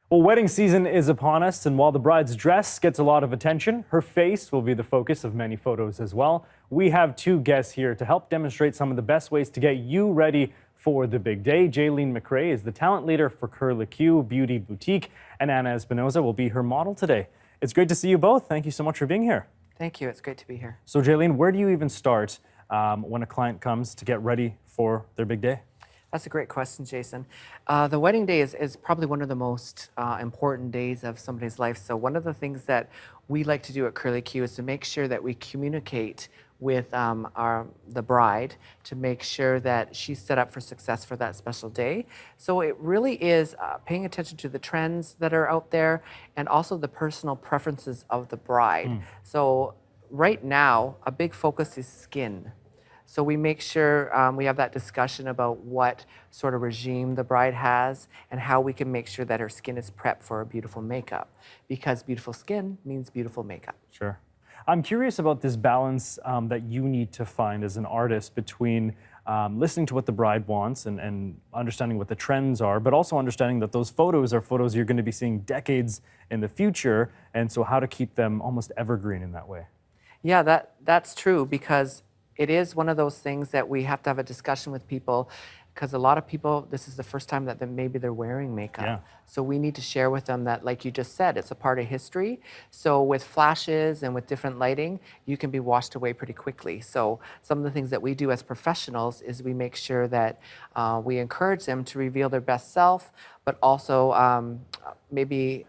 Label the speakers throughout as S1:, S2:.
S1: Well, wedding season is upon us, and while the bride's dress gets a lot of attention, her face will be the focus of many photos as well. We have two guests here to help demonstrate some of the best ways to get you ready for the big day. Jaylene McRae is the talent leader for CurliQue Beauty Boutique, and Anna Espinoza will be her model today. It's great to see you both. Thank you so much for being here.
S2: Thank you. It's great to be here.
S1: So, Jaylene, where do you even start when a client comes to get ready for their big day?
S2: That's a great question, Jason. The wedding day is probably one of the most important days of somebody's life. So one of the things that we like to do at CurliQue is to make sure that we communicate with the bride to make sure that she's set up for success for that special day. So it really is paying attention to the trends that are out there and also the personal preferences of the bride. So right now, a big focus is skin. So we make sure we have that discussion about what sort of regime the bride has and how we can make sure that her skin is prepped for a beautiful makeup, because beautiful skin means beautiful makeup.
S1: Sure. I'm curious about this balance that you need to find as an artist between listening to what the bride wants and understanding what the trends are, but also understanding that those photos are photos you're going to be seeing decades in the future, and so how to keep them almost evergreen in that way.
S2: Yeah, that's true, because it is one of those things that we have to have a discussion with people, because a lot of people, this is the first time that maybe they're wearing makeup.
S1: Yeah.
S2: So we need to share with them that, like you just said, it's a part of history. So with flashes and with different lighting, you can be washed away pretty quickly. So some of the things that we do as professionals is we make sure that we encourage them to reveal their best self, but also maybe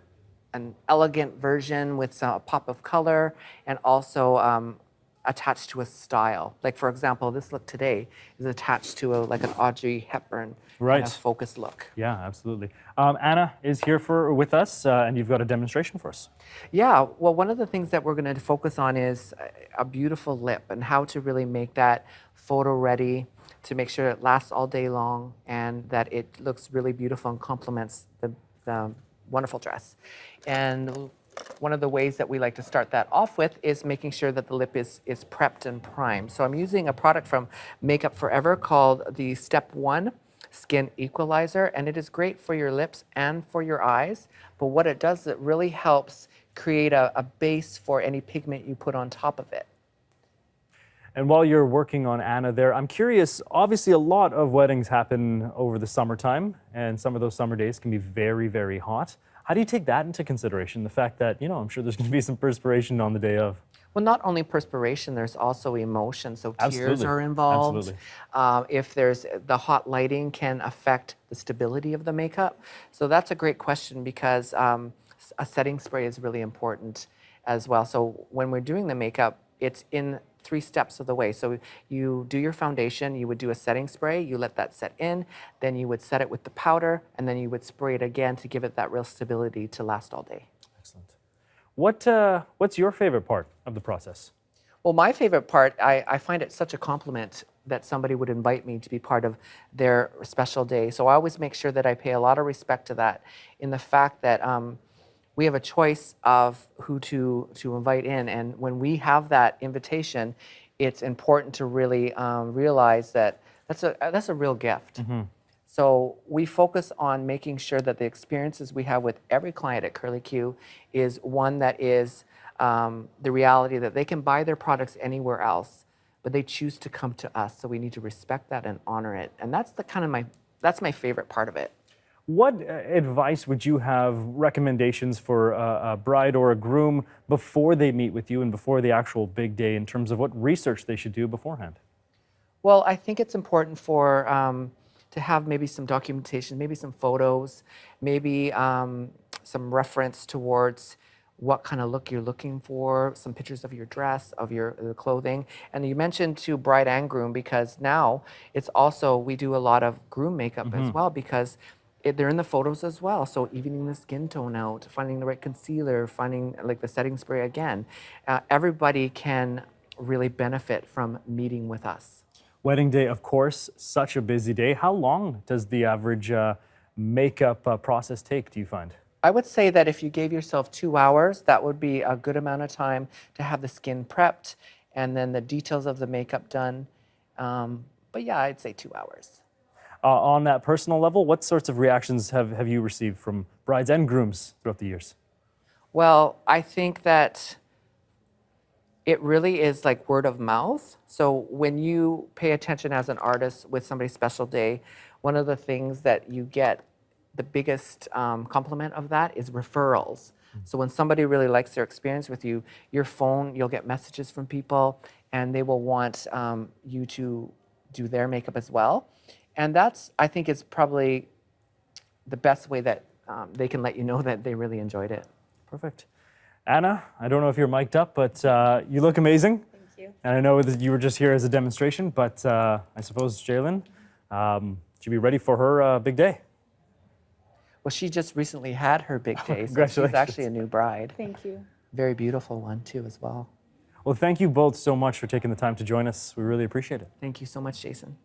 S2: an elegant version with a pop of color, and also attached to a style. Like, for example, this look today is attached to like an Audrey Hepburn kind of focused look.
S1: Yeah, absolutely. Anna is here with us, and you've got a demonstration for us.
S2: Yeah, well, one of the things that we're going to focus on is a beautiful lip and how to really make that photo ready, to make sure it lasts all day long and that it looks really beautiful and complements the wonderful dress. And one of the ways that we like to start that off with is making sure that the lip is prepped and primed. So I'm using a product from Makeup Forever called the Step 1 Skin Equalizer, and it is great for your lips and for your eyes. But what it does, it really helps create a base for any pigment you put on top of it.
S1: And while you're working on Anna there, I'm curious, obviously a lot of weddings happen over the summertime, and some of those summer days can be very, very hot. How do you take that into consideration? The fact that, I'm sure there's going to be some perspiration on the day of.
S2: Well, not only perspiration, there's also emotion. So tears
S1: Absolutely.
S2: are involved.
S1: Absolutely.
S2: If there's the hot lighting can affect the stability of the makeup. So that's a great question, because a setting spray is really important as well. So when we're doing the makeup, it's in 3 steps of the way. So you do your foundation, you would do a setting spray, you let that set in, then you would set it with the powder, and then you would spray it again to give it that real stability to last all day.
S1: Excellent. What's your favorite part of the process?
S2: Well, my favorite part, I find it such a compliment that somebody would invite me to be part of their special day. So I always make sure that I pay a lot of respect to that, in the fact that we have a choice of who to invite in. And when we have that invitation, it's important to really realize that that's a real gift. So we focus on making sure that the experiences we have with every client at CurliQue is one that is the reality that they can buy their products anywhere else, but they choose to come to us. So we need to respect that and honor it. And that's that's my favorite part of it.
S1: What advice would you have, recommendations for a bride or a groom before they meet with you and before the actual big day, in terms of what research they should do beforehand?
S2: Well, I think it's important for to have maybe some documentation, maybe some photos, maybe some reference towards what kind of look you're looking for, some pictures of your dress, of your clothing. And you mentioned to bride and groom, because now it's also, we do a lot of groom makeup as well, because they're in the photos as well. So evening the skin tone out, finding the right concealer, finding like the setting spray again. Everybody can really benefit from meeting with us.
S1: Wedding day, of course, such a busy day. How long does the average makeup process take, do you find?
S2: I would say that if you gave yourself 2 hours, that would be a good amount of time to have the skin prepped and then the details of the makeup done. But yeah, I'd say 2 hours.
S1: On that personal level, what sorts of reactions have you received from brides and grooms throughout the years?
S2: Well, I think that it really is like word of mouth. So when you pay attention as an artist with somebody's special day, one of the things that you get, the biggest compliment of that is referrals. So when somebody really likes their experience with you, your phone, you'll get messages from people and they will want you to do their makeup as well. And that's, I think, is probably the best way that they can let you know that they really enjoyed it.
S1: Perfect. Anna, I don't know if you're mic'd up, but you look amazing.
S3: Thank you.
S1: And I know that you were just here as a demonstration, but I suppose Jaylene, should be ready for her big day.
S2: Well, she just recently had her big day, so she's
S1: Congratulations.
S2: actually a new bride.
S3: Thank you.
S2: Very beautiful one, too, as well.
S1: Well, thank you both so much for taking the time to join us. We really appreciate it.
S2: Thank you so much, Jason.